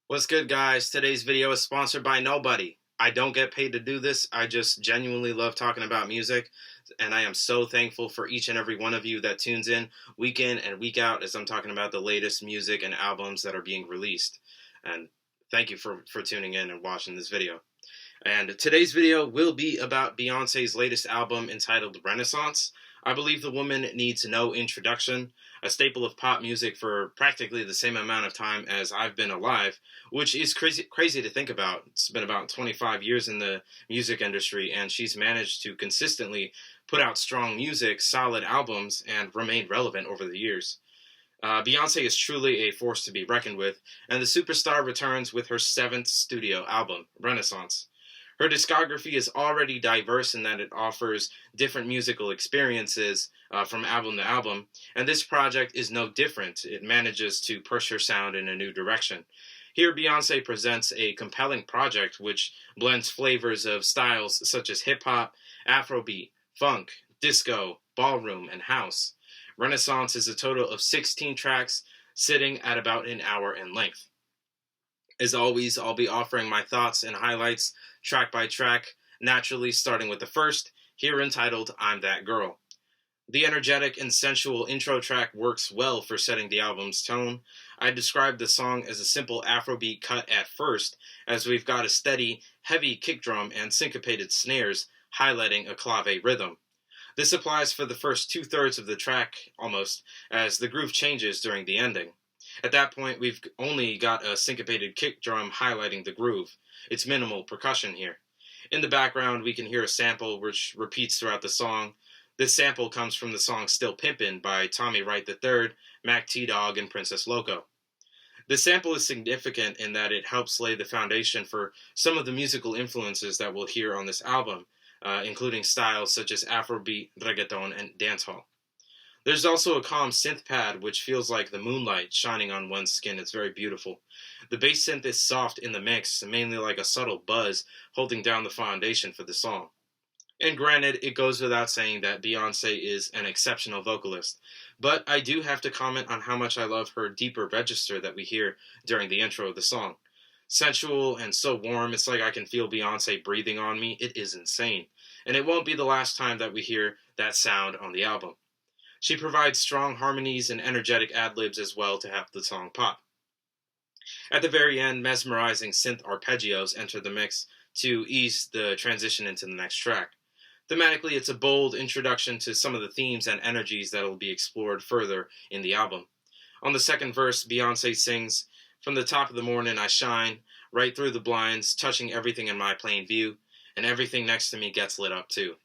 What's good, guys? Today's video is sponsored by nobody. I don't get paid to do this. I just genuinely love talking about music, and I am so thankful for each and every one of you that tunes in and week out as I'm talking about the latest music and albums that are being released. And thank you for tuning in and watching this video. And today's video will be about Beyonce's latest album entitled Renaissance. I believe the woman needs no introduction, a staple of pop music for practically the same amount of time as I've been alive, which is crazy to think about. It's been about 25 years in the music industry, and she's managed to consistently put out strong music, solid albums, and remain relevant over the years. Beyonce is truly a force to be reckoned with, and the superstar returns with her seventh studio album, Renaissance. Her discography is already diverse in that it offers different musical experiences from album to album, and this project is no different. It manages to push her sound in a new direction. Here, Beyonce presents a compelling project which blends flavors of styles such as hip hop, Afrobeat, funk, disco, ballroom, and house. Renaissance is a total of 16 tracks, sitting at about an hour in length. As always, I'll be offering my thoughts and highlights track by track, naturally starting with the first, here entitled I'm That Girl. The energetic and sensual intro track works well for setting the album's tone. I described the song as a simple Afrobeat cut at first, as we've got a steady, heavy kick drum and syncopated snares highlighting a clave rhythm. This applies for the first two-thirds of the track, almost, as the groove changes during the ending. At that point, we've only got a syncopated kick drum highlighting the groove. It's minimal percussion here. In the background, we can hear a sample which repeats throughout the song. This sample comes from the song Still Pimpin' by Tommy Wright III, Mac T-Dog, and Princess Loco. The sample is significant in that it helps lay the foundation for some of the musical influences that we'll hear on this album, including styles such as Afrobeat, reggaeton, and dancehall. There's also a calm synth pad which feels like the moonlight shining on one's skin. It's very beautiful. The bass synth is soft in the mix, mainly like a subtle buzz holding down the foundation for the song. And granted, it goes without saying that Beyonce is an exceptional vocalist, but I do have to comment on how much I love her deeper register that we hear during the intro of the song. Sensual and so warm, it's like I can feel Beyonce breathing on me. It is insane. And it won't be the last time that we hear that sound on the album. She provides strong harmonies and energetic ad-libs as well to have the song pop. At the very end, mesmerizing synth arpeggios enter the mix to ease the transition into the next track. Thematically, it's a bold introduction to some of the themes and energies that will be explored further in the album. On the second verse, Beyonce sings, "From the top of the morning I shine, right through the blinds, touching everything in my plain view, and everything next to me gets lit up too."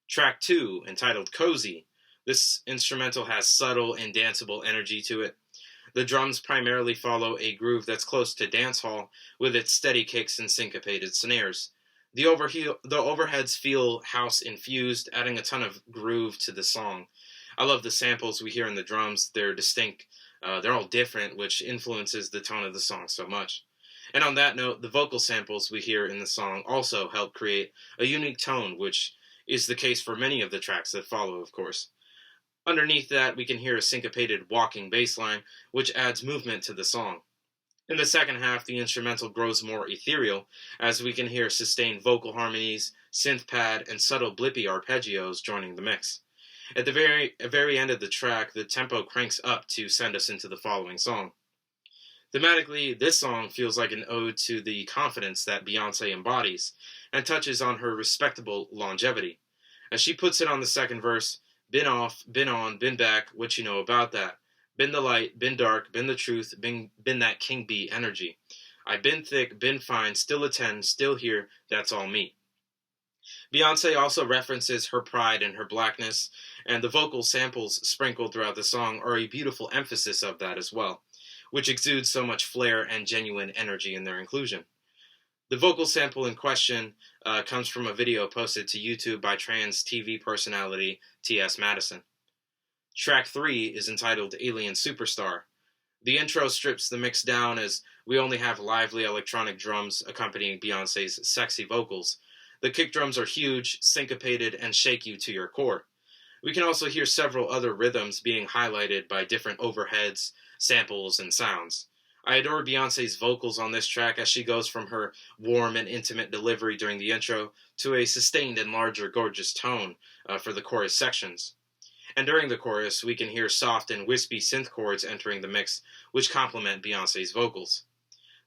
Track 2, entitled Cozy. This instrumental has subtle and danceable energy to it. The drums primarily follow a groove that's close to dancehall, with its steady kicks and syncopated snares. The overheads feel house-infused, adding a ton of groove to the song. I love the samples we hear in the drums. They're distinct. They're all different, which influences the tone of the song so much. And on that note, the vocal samples we hear in the song also help create a unique tone, which is the case for many of the tracks that follow, of course. Underneath that, we can hear a syncopated walking bass line, which adds movement to the song. In the second half, the instrumental grows more ethereal, as we can hear sustained vocal harmonies, synth pad, and subtle blippy arpeggios joining the mix. At the very end of the track, the tempo cranks up to send us into the following song. Thematically, this song feels like an ode to the confidence that Beyonce embodies, and touches on her respectable longevity. As she puts it on the second verse, "Been off, been on, been back, what you know about that? Been the light, been dark, been the truth, been that king bee energy. I've been thick, been fine, still a 10, still here, that's all me." Beyonce also references her pride and her blackness, and the vocal samples sprinkled throughout the song are a beautiful emphasis of that as well, which exudes so much flair and genuine energy in their inclusion. The vocal sample in question comes from a video posted to YouTube by trans TV personality T.S. Madison. Track 3 is entitled Alien Superstar. The intro strips the mix down as we only have lively electronic drums accompanying Beyonce's sexy vocals. The kick drums are huge, syncopated, and shake you to your core. We can also hear several other rhythms being highlighted by different overheads, samples, and sounds. I adore Beyonce's vocals on this track as she goes from her warm and intimate delivery during the intro to a sustained and larger, gorgeous tone for the chorus sections. And during the chorus, we can hear soft and wispy synth chords entering the mix, which complement Beyonce's vocals.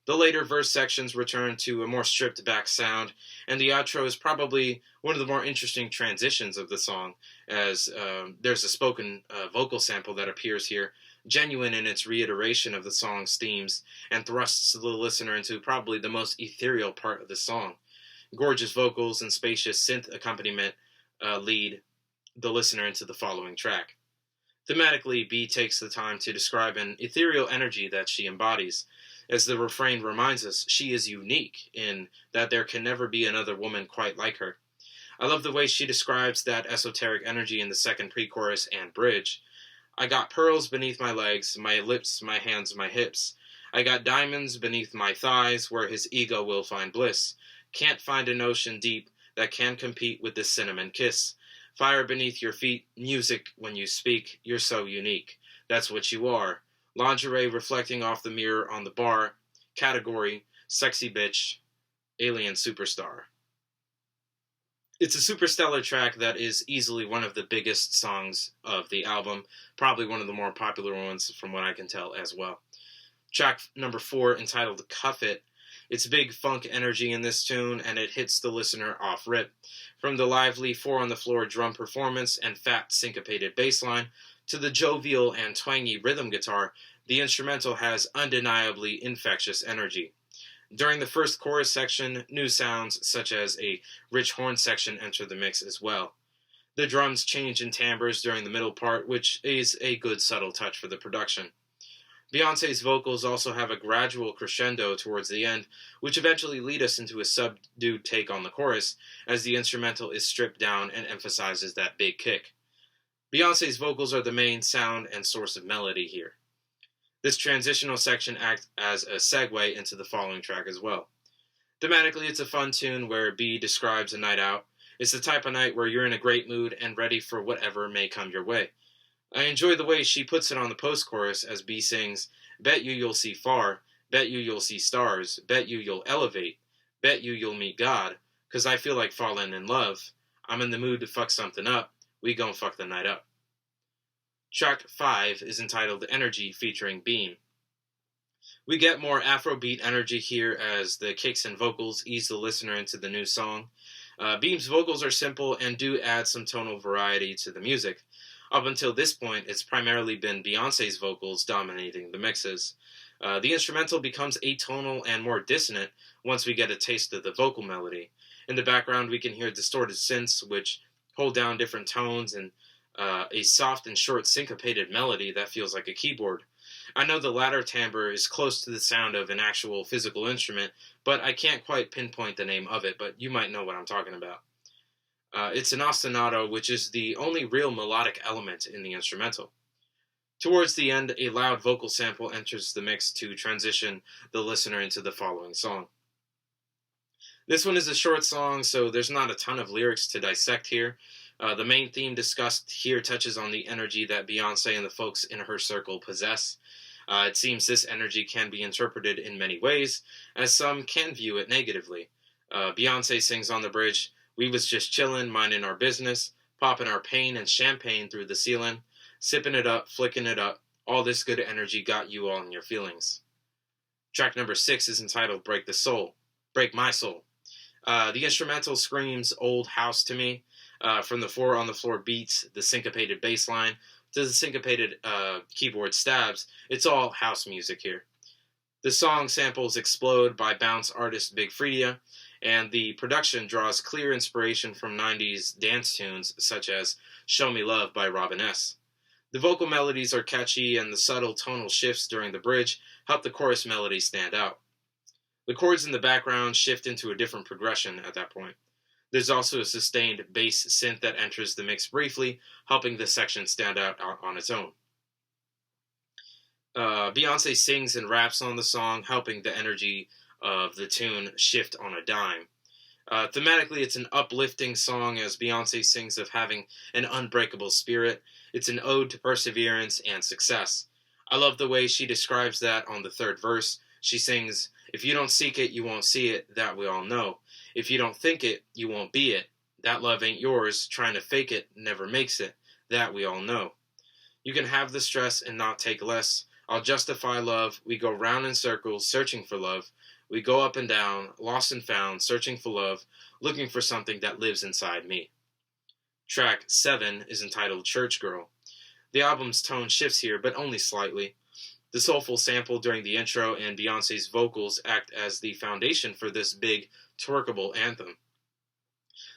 The later verse sections return to a more stripped back sound, and the outro is probably one of the more interesting transitions of the song, as there's a spoken vocal sample that appears here, genuine in its reiteration of the song's themes, and thrusts the listener into probably the most ethereal part of the song. Gorgeous vocals and spacious synth accompaniment lead the listener into the following track. Thematically, B takes the time to describe an ethereal energy that she embodies. As the refrain reminds us, she is unique in that there can never be another woman quite like her. I love the way she describes that esoteric energy in the second pre-chorus and bridge. I got pearls beneath my legs, my lips, my hands, my hips. I got diamonds beneath my thighs where his ego will find bliss. Can't find an ocean deep that can compete with this cinnamon kiss. Fire beneath your feet, music when you speak, you're so unique. That's what you are. Lingerie reflecting off the mirror on the bar. Category, sexy bitch, alien superstar. It's a superstellar track that is easily one of the biggest songs of the album, probably one of the more popular ones from what I can tell as well. Track number 4, entitled Cuff It. It's big funk energy in this tune, and it hits the listener off rip. From the lively 4-on-the-floor drum performance and fat syncopated bass line, to the jovial and twangy rhythm guitar, the instrumental has undeniably infectious energy. During the first chorus section, new sounds such as a rich horn section enter the mix as well. The drums change in timbres during the middle part, which is a good subtle touch for the production. Beyonce's vocals also have a gradual crescendo towards the end, which eventually lead us into a subdued take on the chorus, as the instrumental is stripped down and emphasizes that big kick. Beyonce's vocals are the main sound and source of melody here. This transitional section acts as a segue into the following track as well. Thematically, it's a fun tune where B describes a night out. It's the type of night where you're in a great mood and ready for whatever may come your way. I enjoy the way she puts it on the post-chorus as B sings, bet you you'll see far, bet you you'll see stars, bet you you'll elevate, bet you you'll meet God, 'cause I feel like falling in love. I'm in the mood to fuck something up. We gon' fuck the night up. Track 5 is entitled Energy featuring Beam. We get more Afrobeat energy here as the kicks and vocals ease the listener into the new song. Beam's vocals are simple and do add some tonal variety to the music. Up until this point, it's primarily been Beyonce's vocals dominating the mixes. The instrumental becomes atonal and more dissonant once we get a taste of the vocal melody. In the background, we can hear distorted synths, which hold down different tones, and a soft and short syncopated melody that feels like a keyboard. I know the latter timbre is close to the sound of an actual physical instrument, but I can't quite pinpoint the name of it, but you might know what I'm talking about. It's an ostinato, which is the only real melodic element in the instrumental. Towards the end, a loud vocal sample enters the mix to transition the listener into the following song. This one is a short song, so there's not a ton of lyrics to dissect here. The main theme discussed here touches on the energy that Beyonce and the folks in her circle possess. It seems this energy can be interpreted in many ways, as some can view it negatively. Beyonce sings on the bridge, "We was just chillin', minding our business, popping our pain and champagne through the ceiling, sipping it up, flicking it up, all this good energy got you all in your feelings." Track number 6 is entitled Break My Soul. The instrumental screams old house to me, from the 4-on-the-floor beats, the syncopated bass line, to the syncopated keyboard stabs. It's all house music here. The song samples Explode by bounce artist Big Freedia, and the production draws clear inspiration from 90s dance tunes such as Show Me Love by Robin S. The vocal melodies are catchy, and the subtle tonal shifts during the bridge help the chorus melody stand out. The chords in the background shift into a different progression at that point. There's also a sustained bass synth that enters the mix briefly, helping the section stand out on its own. Beyonce sings and raps on the song, helping the energy of the tune shift on a dime. Thematically, it's an uplifting song as Beyonce sings of having an unbreakable spirit. It's an ode to perseverance and success. I love the way she describes that on the third verse. She sings, "If you don't seek it, you won't see it, that we all know. If you don't think it, you won't be it. That love ain't yours, trying to fake it never makes it, that we all know. You can have the stress and not take less. I'll justify love. We go round in circles, searching for love. We go up and down, lost and found, searching for love, looking for something that lives inside me." Track 7 is entitled Church Girl. The album's tone shifts here, but only slightly. The soulful sample during the intro and Beyonce's vocals act as the foundation for this big, twerkable anthem.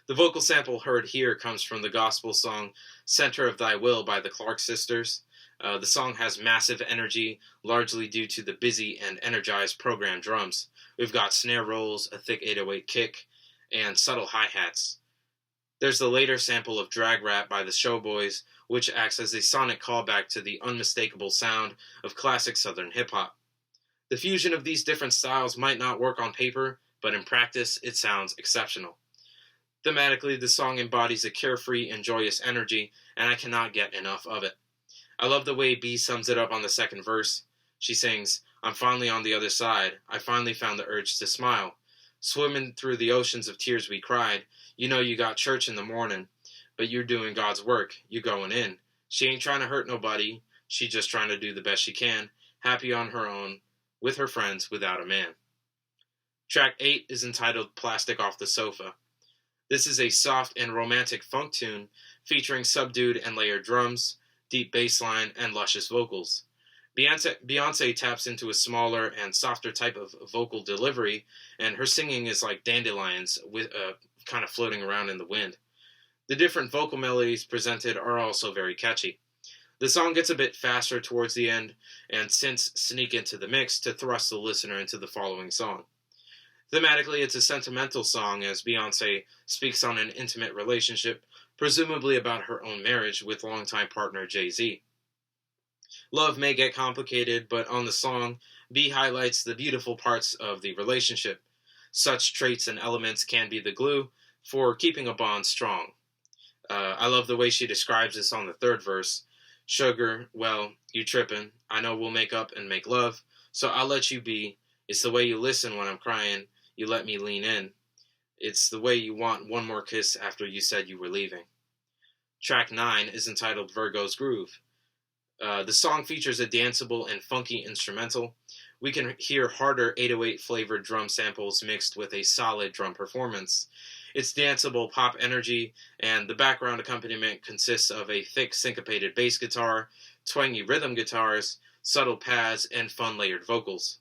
The vocal sample heard here comes from the gospel song Center of Thy Will by the Clark Sisters. The song has massive energy, largely due to the busy and energized program drums. We've got snare rolls, a thick 808 kick, and subtle hi-hats. There's the later sample of Drag Rap by the Showboys, which acts as a sonic callback to the unmistakable sound of classic Southern hip-hop. The fusion of these different styles might not work on paper, but in practice, it sounds exceptional. Thematically, the song embodies a carefree and joyous energy, and I cannot get enough of it. I love the way B sums it up on the second verse. She sings, "I'm finally on the other side. I finally found the urge to smile. Swimming through the oceans of tears we cried. You know you got church in the morning, but you're doing God's work. You going in. She ain't trying to hurt nobody. She just trying to do the best she can. Happy on her own, with her friends, without a man." Track 8 is entitled Plastic Off the Sofa. This is a soft and romantic funk tune featuring subdued and layered drums, deep bass line, and luscious vocals. Beyonce taps into a smaller and softer type of vocal delivery, and her singing is like dandelions with kind of floating around in the wind. The different vocal melodies presented are also very catchy. The song gets a bit faster towards the end, and synths sneak into the mix to thrust the listener into the following song. Thematically, it's a sentimental song as Beyonce speaks on an intimate relationship, presumably about her own marriage with longtime partner Jay-Z. Love may get complicated, but on the song, B highlights the beautiful parts of the relationship. Such traits and elements can be the glue for keeping a bond strong. I love the way she describes this on the third verse. "Sugar, well, you trippin'. I know we'll make up and make love, so I'll let you be. It's the way you listen when I'm crying. You let me lean in. It's the way you want one more kiss after you said you were leaving." Track 9 is entitled Virgo's Groove. The song features a danceable and funky instrumental. We can hear harder 808 flavored drum samples mixed with a solid drum performance. It's danceable pop energy, and the background accompaniment consists of a thick syncopated bass guitar, twangy rhythm guitars, subtle pads, and fun layered vocals.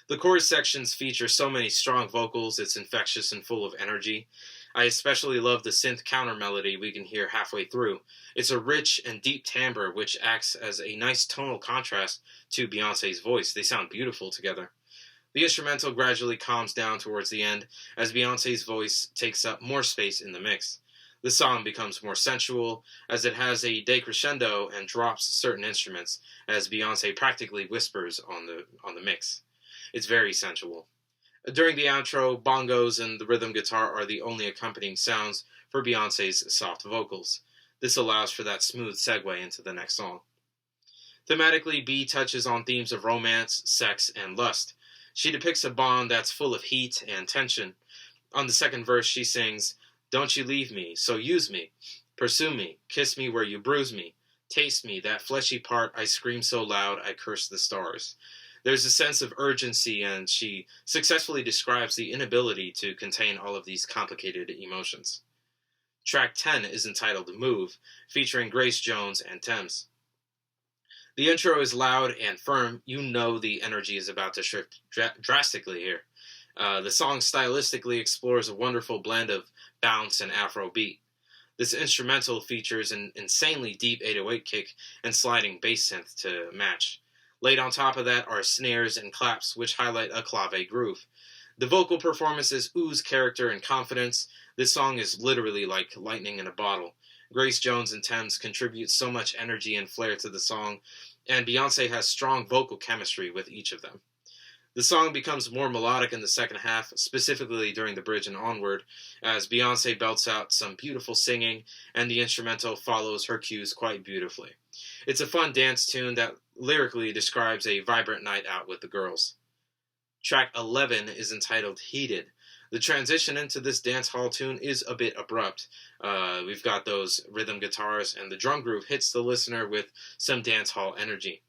The chorus sections feature so many strong vocals, it's infectious and full of energy. I especially love the synth counter melody we can hear halfway through. It's a rich and deep timbre which acts as a nice tonal contrast to Beyonce's voice. They sound beautiful together. The instrumental gradually calms down towards the end as Beyonce's voice takes up more space in the mix. The song becomes more sensual as it has a decrescendo and drops certain instruments as Beyonce practically whispers on the mix. It's very sensual. During the outro, bongos and the rhythm guitar are the only accompanying sounds for Beyonce's soft vocals. This allows for that smooth segue into the next song. Thematically, B touches on themes of romance, sex, and lust. She depicts a bond that's full of heat and tension. On the second verse, she sings, "Don't you leave me, so use me. Pursue me, kiss me where you bruise me. Taste me, that fleshy part I scream so loud I curse the stars." There's a sense of urgency, and she successfully describes the inability to contain all of these complicated emotions. Track 10 is entitled Move, featuring Grace Jones and Thames. The intro is loud and firm. You know the energy is about to shift drastically here. The song stylistically explores a wonderful blend of bounce and Afro beat. This instrumental features an insanely deep 808 kick and sliding bass synth to match. Laid on top of that are snares and claps, which highlight a clave groove. The vocal performances ooze character and confidence. This song is literally like lightning in a bottle. Grace Jones and Thames contribute so much energy and flair to the song, and Beyonce has strong vocal chemistry with each of them. The song becomes more melodic in the second half, specifically during the bridge and onward, as Beyonce belts out some beautiful singing, and the instrumental follows her cues quite beautifully. It's a fun dance tune that lyrically describes a vibrant night out with the girls. Track 11 is entitled Heated. The transition into this dance hall tune is a bit abrupt. We've got those rhythm guitars, and the drum groove hits the listener with some dance hall energy.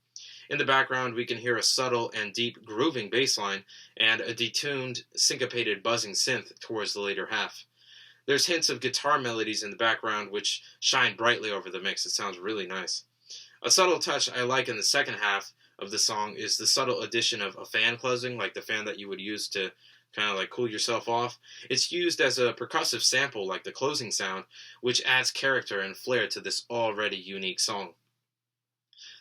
In the background, we can hear a subtle and deep grooving bass line and a detuned, syncopated buzzing synth towards the later half. There's hints of guitar melodies in the background which shine brightly over the mix. It sounds really nice. A subtle touch I like in the second half of the song is the subtle addition of a fan closing, like the fan that you would use to kind of like cool yourself off. It's used as a percussive sample like the closing sound, which adds character and flair to this already unique song.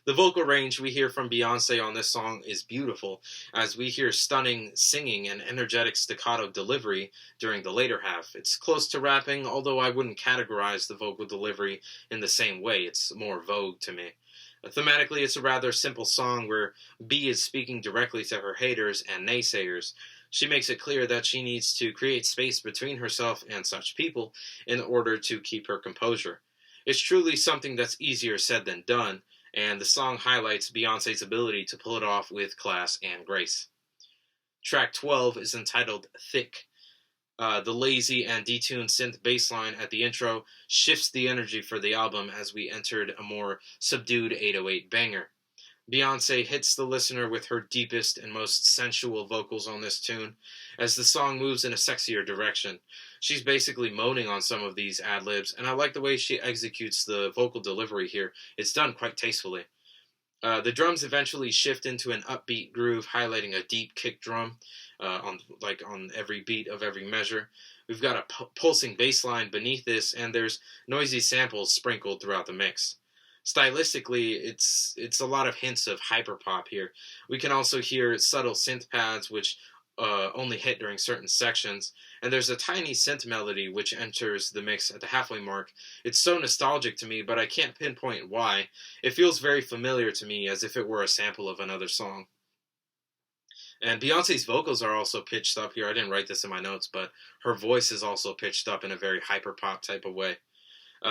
The vocal range we hear from Beyonce on this song is beautiful, as we hear stunning singing and energetic staccato delivery during the later half. It's close to rapping, although I wouldn't categorize the vocal delivery in the same way. It's more vogue to me. Thematically, it's a rather simple song where B is speaking directly to her haters and naysayers. She makes it clear that she needs to create space between herself and such people in order to keep her composure. It's truly something that's easier said than done, and the song highlights Beyonce's ability to pull it off with class and grace. Track 12 is entitled Thique. The lazy and detuned synth bass line at the intro shifts the energy for the album as we entered a more subdued 808 banger. Beyonce hits the listener with her deepest and most sensual vocals on this tune as the song moves in a sexier direction. She's basically moaning on some of these ad-libs, and I like the way she executes the vocal delivery here. It's done quite tastefully. The drums eventually shift into an upbeat groove, highlighting a deep kick drum on every beat of every measure. We've got a pulsing bass line beneath this, and there's noisy samples sprinkled throughout the mix. Stylistically, it's a lot of hints of hyperpop here. We can also hear subtle synth pads, which only hit during certain sections, and there's a tiny synth melody which enters the mix at the halfway mark. It's so nostalgic to me, but I can't pinpoint why. It feels very familiar to me, as if it were a sample of another song. And Beyonce's vocals are also pitched up here. I didn't write this in my notes, but her voice is also pitched up in a very hyperpop type of way.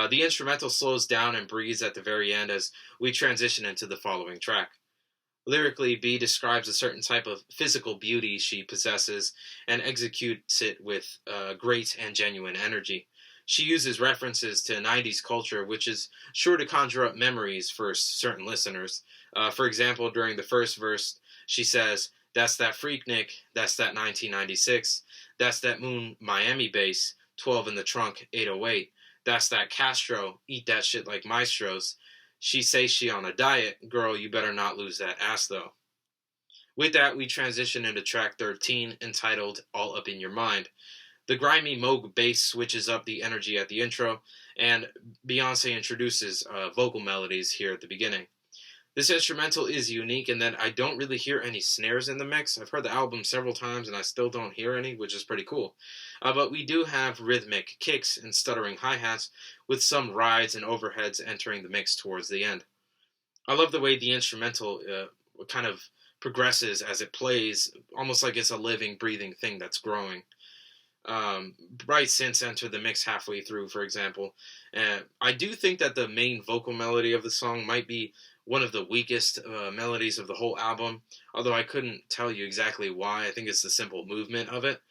The instrumental slows down and breathes at the very end as we transition into the following track. Lyrically, B describes a certain type of physical beauty she possesses and executes it with great and genuine energy. She uses references to 90s culture, which is sure to conjure up memories for certain listeners. For example, during the first verse, she says, "That's that Freaknik, that's that 1996, that's that Moon Miami bass, 12 in the trunk, 808, that's that Castro, eat that shit like maestros. She say she on a diet, girl, you better not lose that ass though." With that, we transition into track 13, entitled All Up in Your Mind. The grimy Moog bass switches up the energy at the intro, and Beyonce introduces vocal melodies here at the beginning. This instrumental is unique in that I don't really hear any snares in the mix. I've heard the album several times and I still don't hear any, which is pretty cool. But we do have rhythmic kicks and stuttering hi-hats, with some rides and overheads entering the mix towards the end. I love the way the instrumental kind of progresses as it plays, almost like it's a living, breathing thing that's growing. Bright synths enter the mix halfway through, for example. I do think that the main vocal melody of the song might be one of the weakest melodies of the whole album, although I couldn't tell you exactly why. I think it's the simple movement of it.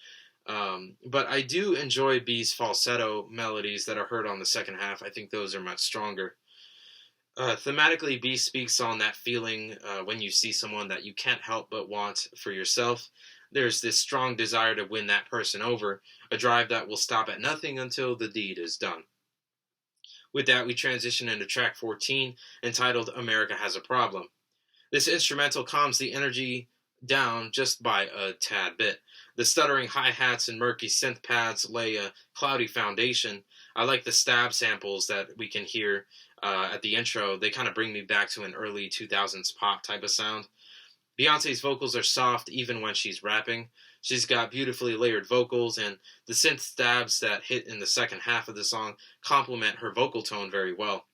But I do enjoy B's falsetto melodies that are heard on the second half. I think those are much stronger. Thematically, B speaks on that feeling when you see someone that you can't help but want for yourself. There's this strong desire to win that person over, a drive that will stop at nothing until the deed is done. With that, we transition into track 14, entitled America Has a Problem. This instrumental calms the energy down just by a tad bit. The stuttering hi-hats and murky synth pads lay a cloudy foundation. I like the stab samples that we can hear at the intro. They kind of bring me back to an early 2000s pop type of sound. Beyonce's vocals are soft even when she's rapping. She's got beautifully layered vocals, and the synth stabs that hit in the second half of the song complement her vocal tone very well.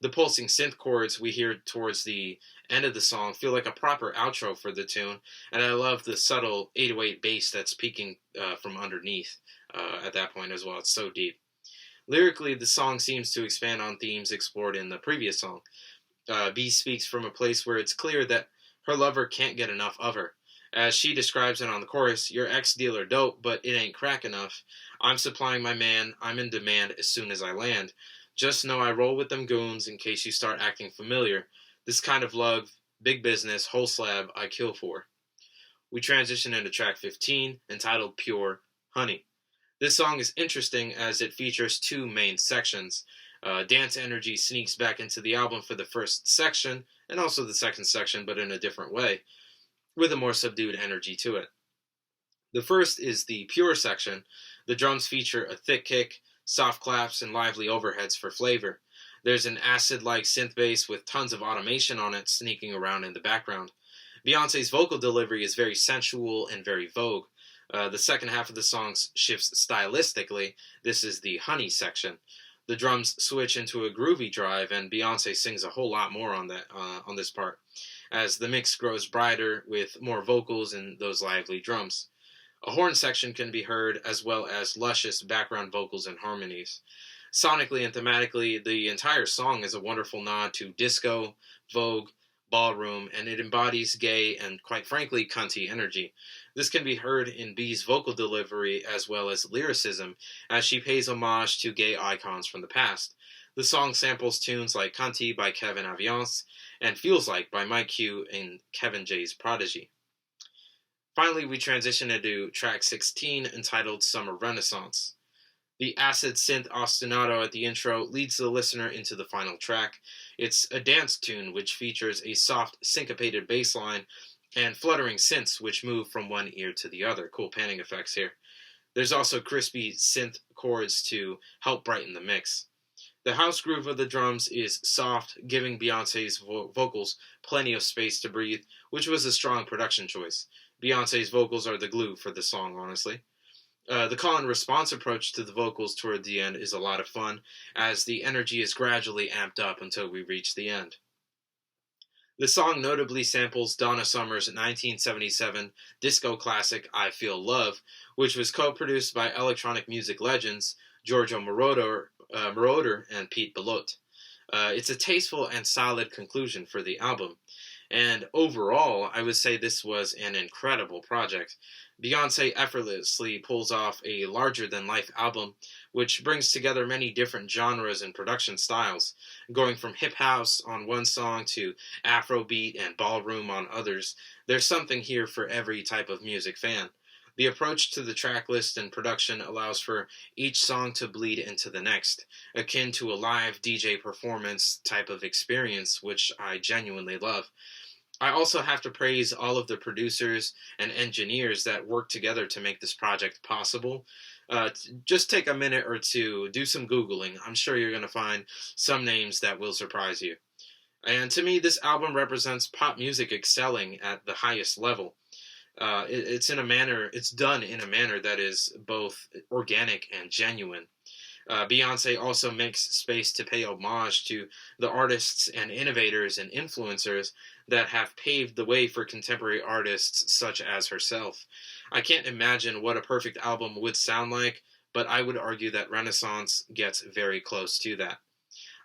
The pulsing synth chords we hear towards the end of the song feel like a proper outro for the tune, and I love the subtle 808 bass that's peeking from underneath at that point as well. It's so deep. Lyrically, the song seems to expand on themes explored in the previous song. B speaks from a place where it's clear that her lover can't get enough of her. As she describes it on the chorus, your ex-dealer dope, but it ain't crack enough. I'm supplying my man, I'm in demand as soon as I land. Just know I roll with them goons in case you start acting familiar. This kind of love, big business, whole slab, I kill for. We transition into track 15, entitled Pure Honey. This song is interesting as it features two main sections. Dance energy sneaks back into the album for the first section, and also the second section, but in a different way, with a more subdued energy to it. The first is the pure section. The drums feature a thick kick, soft claps, and lively overheads for flavor. There's an acid-like synth bass with tons of automation on it sneaking around in the background. Beyonce's vocal delivery is very sensual and very vogue. The second half of the song shifts stylistically. This is the honey section. The drums switch into a groovy drive, and Beyonce sings a whole lot more on this part, as the mix grows brighter with more vocals and those lively drums. A horn section can be heard, as well as luscious background vocals and harmonies. Sonically and thematically, the entire song is a wonderful nod to disco, vogue, ballroom, and it embodies gay and, quite frankly, cunty energy. This can be heard in B's vocal delivery as well as lyricism, as she pays homage to gay icons from the past. The song samples tunes like Cunty by Kevin Aviance and Feels Like by Mike Q and Kevin J's Prodigy. Finally, we transition into track 16, entitled Summer Renaissance. The acid synth ostinato at the intro leads the listener into the final track. It's a dance tune which features a soft, syncopated bass line and fluttering synths which move from one ear to the other. Cool panning effects here. There's also crispy synth chords to help brighten the mix. The house groove of the drums is soft, giving Beyonce's vocals plenty of space to breathe, which was a strong production choice. Beyonce's vocals are the glue for the song, honestly. The call and response approach to the vocals toward the end is a lot of fun, as the energy is gradually amped up until we reach the end. The song notably samples Donna Summer's 1977 disco classic I Feel Love, which was co-produced by electronic music legends Giorgio Moroder and Pete Bellotte. It's a tasteful and solid conclusion for the album. And overall, I would say this was an incredible project. Beyonce effortlessly pulls off a larger-than-life album, which brings together many different genres and production styles, going from hip house on one song to Afrobeat and ballroom on others. There's something here for every type of music fan. The approach to the track list and production allows for each song to bleed into the next, akin to a live DJ performance type of experience, which I genuinely love. I also have to praise all of the producers and engineers that worked together to make this project possible. Just take a minute or two, do some Googling. I'm sure you're going to find some names that will surprise you. And to me, this album represents pop music excelling at the highest level. It's done in a manner that is both organic and genuine. Beyonce also makes space to pay homage to the artists and innovators and influencers that have paved the way for contemporary artists such as herself. I can't imagine what a perfect album would sound like, but I would argue that Renaissance gets very close to that.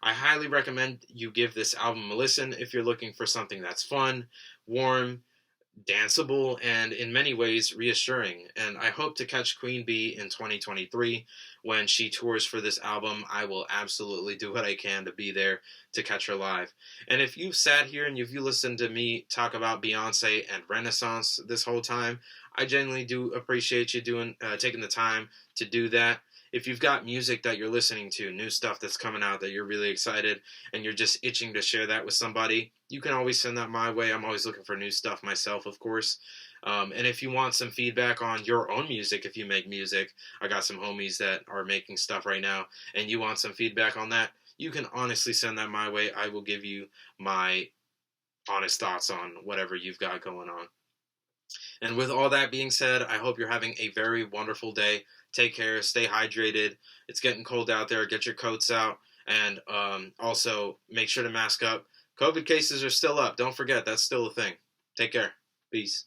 I highly recommend you give this album a listen if you're looking for something that's fun, warm, danceable, and in many ways reassuring. And I hope to catch Queen Bee in 2023 when she tours for this album. I will absolutely do what I can to be there to catch her live. And if you've sat here and if you listened to me talk about Beyonce and Renaissance this whole time, I genuinely do appreciate you taking the time to do that. If you've got music that you're listening to, new stuff that's coming out that you're really excited and you're just itching to share that with somebody, you can always send that my way. I'm always looking for new stuff myself, of course. And if you want some feedback on your own music, if you make music, I got some homies that are making stuff right now, and you want some feedback on that, you can honestly send that my way. I will give you my honest thoughts on whatever you've got going on. And with all that being said, I hope you're having a very wonderful day. Take care, stay hydrated. It's getting cold out there. Get your coats out. And also, make sure to mask up. COVID cases are still up. Don't forget, that's still a thing. Take care. Peace.